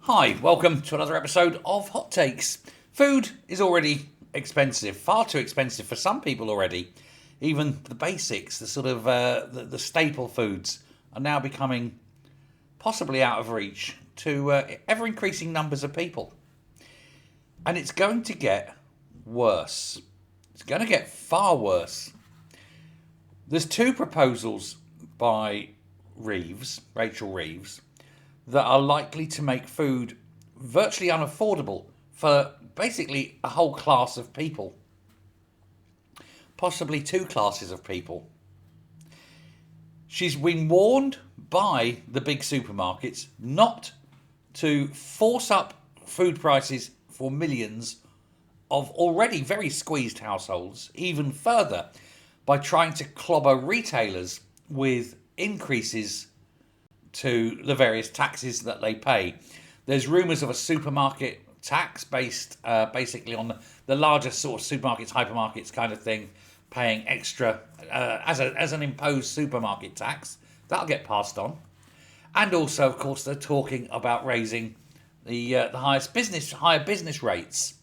Hi, welcome to another episode of Hot Takes. Food is already expensive, far too expensive for some people already. Even the basics, the sort of the staple foods, are now becoming possibly out of reach to ever increasing numbers of people. And it's going to get worse. It's going to get far worse. There's two proposals by Rachel Reeves, that are likely to make food virtually unaffordable for basically a whole class of people, possibly two classes of people. She's been warned by the big supermarkets not to force up food prices for millions of already very squeezed households even further by trying to clobber retailers with increases to the various taxes that they pay. There's rumours of a supermarket tax based basically on the larger sort of supermarkets, hypermarkets kind of thing, paying extra as an imposed supermarket tax. That'll get passed on. And also, of course, they're talking about raising the higher business rates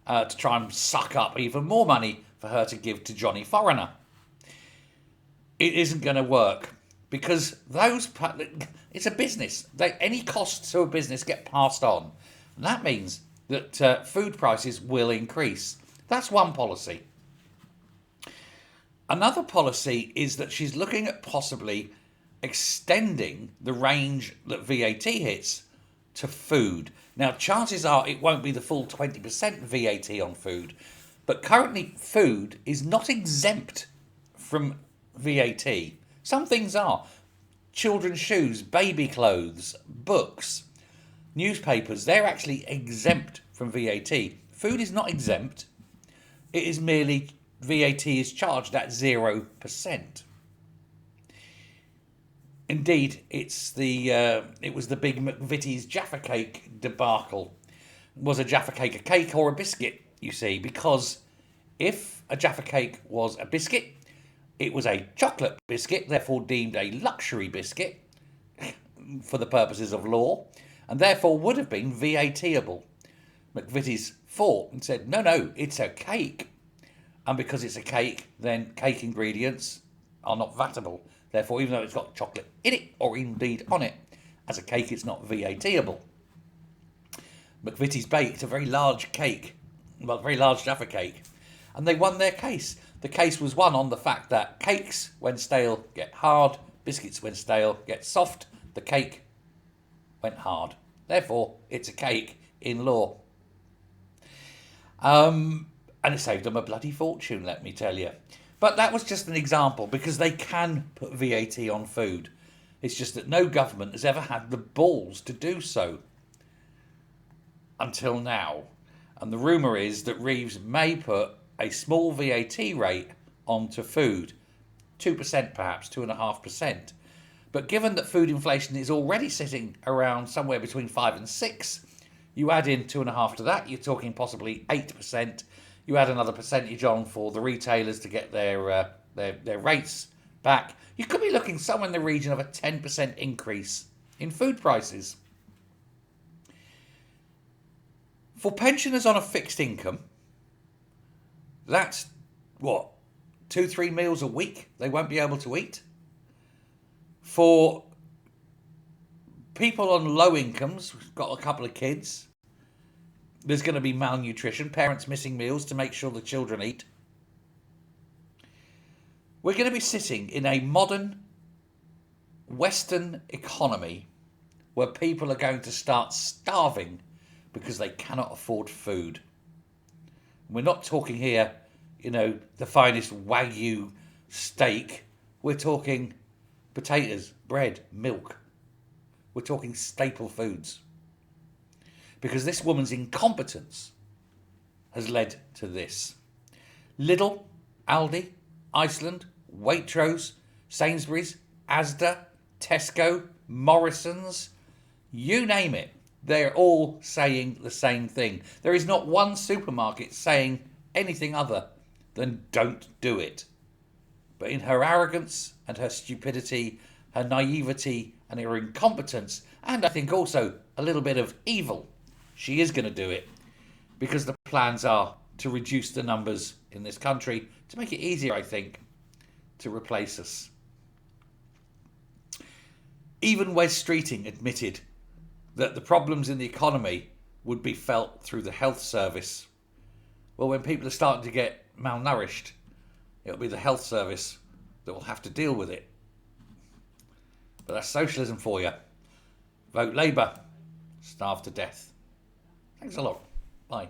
to try and suck up even more money for her to give to Johnny Foreigner. It isn't going to work. Because it's a business. Any costs to a business get passed on. And that means that food prices will increase. That's one policy. Another policy is that she's looking at possibly extending the range that VAT hits to food. Now, chances are it won't be the full 20% VAT on food. But currently, food is not exempt from VAT. Some things are. Children's shoes, baby clothes, books, newspapers, they're actually exempt from VAT. Food is not exempt. It is merely VAT is charged at 0%. Indeed, it was the big McVitie's Jaffa Cake debacle. Was a Jaffa Cake a cake or a biscuit, you see? Because if a Jaffa Cake was a biscuit, it was a chocolate biscuit, therefore deemed a luxury biscuit for the purposes of law, and therefore would have been VAT-able. McVitie's fought and said, no, it's a cake. And because it's a cake, then cake ingredients are not VAT-able. Therefore, even though it's got chocolate in it, or indeed on it, as a cake, it's not VAT-able. McVitie's baked a very large cake, well, a very large Jaffa Cake, and they won their case. The case was won on the fact that cakes, when stale, get hard. Biscuits, when stale, get soft. The cake went hard. Therefore, it's a cake in law. And it saved them a bloody fortune, let me tell you. But that was just an example, because they can put VAT on food. It's just that no government has ever had the balls to do so until now. And the rumour is that Reeves may put a small VAT rate onto food, 2% perhaps, 2.5%. But given that food inflation is already sitting around somewhere between 5 and 6, you add in 2.5 to that, you're talking possibly 8%. You add another percentage on for the retailers to get their rates back. You could be looking somewhere in the region of a 10% increase in food prices. For pensioners on a fixed income, that's, 2-3 meals a week they won't be able to eat. For people on low incomes, who've got a couple of kids, there's going to be malnutrition, parents missing meals to make sure the children eat. We're going to be sitting in a modern Western economy where people are going to start starving because they cannot afford food. We're not talking here, the finest Wagyu steak. We're talking potatoes, bread, milk. We're talking staple foods. Because this woman's incompetence has led to this. Lidl, Aldi, Iceland, Waitrose, Sainsbury's, Asda, Tesco, Morrison's, you name it. They're all saying the same thing. There is not one supermarket saying anything other than don't do it. But in her arrogance and her stupidity, her naivety and her incompetence, and I think also a little bit of evil, she is going to do it because the plans are to reduce the numbers in this country to make it easier, I think, to replace us. Even Wes Streeting admitted that the problems in the economy would be felt through the health service. Well, when people are starting to get malnourished, it'll be the health service that will have to deal with it. But that's socialism for you. Vote Labour. Starve to death. Thanks a lot. Bye.